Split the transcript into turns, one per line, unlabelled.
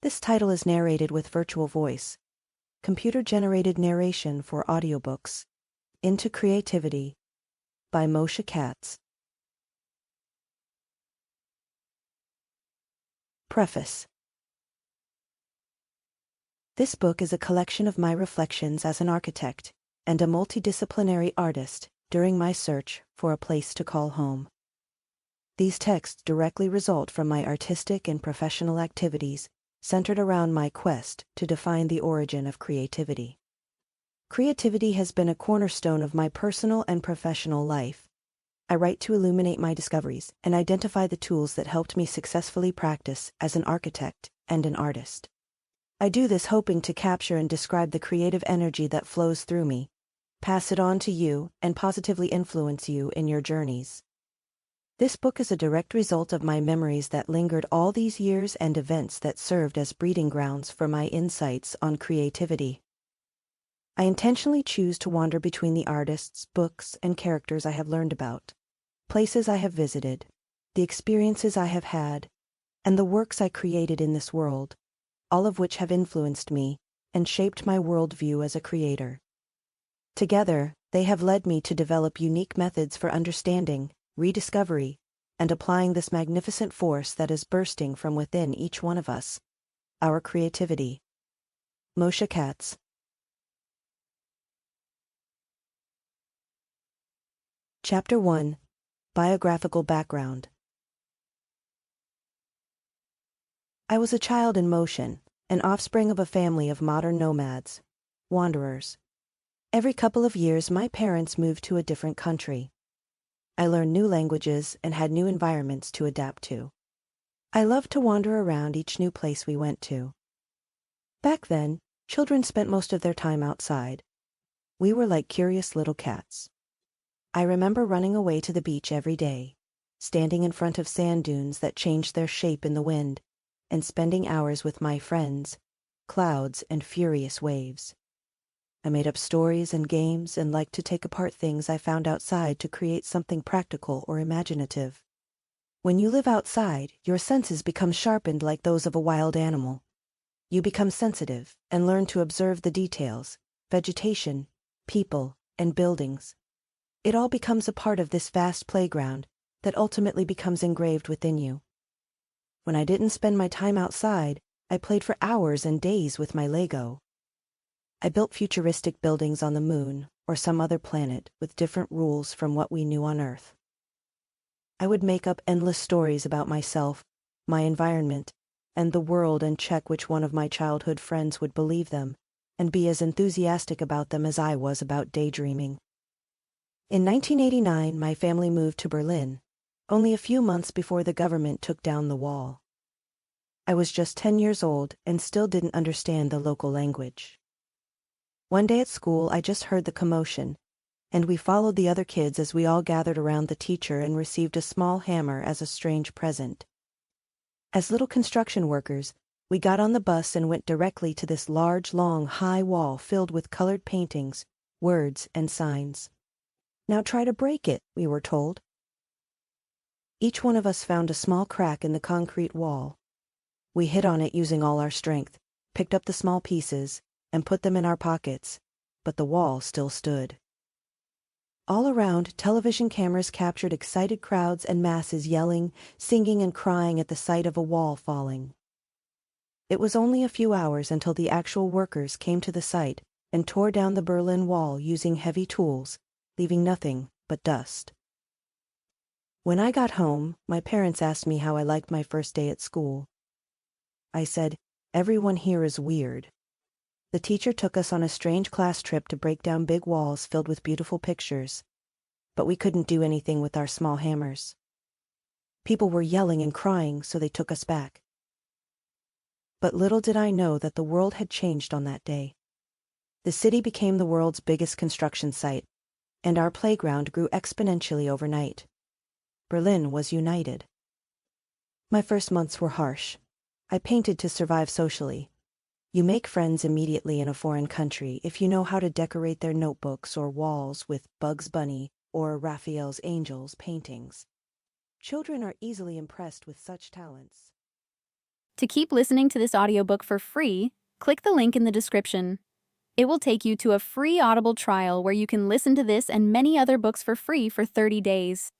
This title is narrated with virtual voice, computer-generated narration for audiobooks. Into Creativity by Moshe Katz. Preface. This book is a collection of my reflections as an architect and a multidisciplinary artist during my search for a place to call home. These texts directly result from my artistic and professional activities centered around my quest to define the origin of creativity. Creativity has been a cornerstone of my personal and professional life. I write to illuminate my discoveries and identify the tools that helped me successfully practice as an architect and an artist. I do this hoping to capture and describe the creative energy that flows through me, pass it on to you, and positively influence you in your journeys. This book is a direct result of my memories that lingered all these years and events that served as breeding grounds for my insights on creativity. I intentionally choose to wander between the artists, books, and characters I have learned about, places I have visited, the experiences I have had, and the works I created in this world, all of which have influenced me and shaped my worldview as a creator. Together, they have led me to develop unique methods for understanding, rediscovery, and applying this magnificent force that is bursting from within each one of us, our creativity. Moshe Katz. Chapter 1. Biographical Background. I was a child in motion, an offspring of a family of modern nomads, wanderers. Every couple of years, my parents moved to a different country. I learned new languages and had new environments to adapt to. I loved to wander around each new place we went to. Back then, children spent most of their time outside. We were like curious little cats. I remember running away to the beach every day, standing in front of sand dunes that changed their shape in the wind, and spending hours with my friends, clouds and furious waves. I made up stories and games and liked to take apart things I found outside to create something practical or imaginative. When you live outside, your senses become sharpened like those of a wild animal. You become sensitive and learn to observe the details, vegetation, people, and buildings. It all becomes a part of this vast playground that ultimately becomes engraved within you. When I didn't spend my time outside, I played for hours and days with my Lego. I built futuristic buildings on the moon or some other planet with different rules from what we knew on Earth. I would make up endless stories about myself, my environment, and the world and check which one of my childhood friends would believe them and be as enthusiastic about them as I was about daydreaming. In 1989, my family moved to Berlin, only a few months before the government took down the wall. I was just 10 years old and still didn't understand the local language. One day at school, I just heard the commotion, and we followed the other kids as we all gathered around the teacher and received a small hammer as a strange present. As little construction workers, we got on the bus and went directly to this large, long, high wall filled with colored paintings, words, and signs. Now try to break it, we were told. Each one of us found a small crack in the concrete wall. We hit on it using all our strength, picked up the small pieces, and put them in our pockets, but the wall still stood. All around, television cameras captured excited crowds and masses yelling, singing, and crying at the sight of a wall falling. It was only a few hours until the actual workers came to the site and tore down the Berlin Wall using heavy tools, leaving nothing but dust. When I got home, my parents asked me how I liked my first day at school. I said, "Everyone here is weird." The teacher took us on a strange class trip to break down big walls filled with beautiful pictures, but we couldn't do anything with our small hammers. People were yelling and crying, so they took us back. But little did I know that the world had changed on that day. The city became the world's biggest construction site, and our playground grew exponentially overnight. Berlin was united. My first months were harsh. I painted to survive socially. You make friends immediately in a foreign country if you know how to decorate their notebooks or walls with Bugs Bunny or Raphael's angels paintings. Children are easily impressed with such talents.
To keep listening to this audiobook for free, click the link in the description. It will take you to a free Audible trial where you can listen to this and many other books for free for 30 days.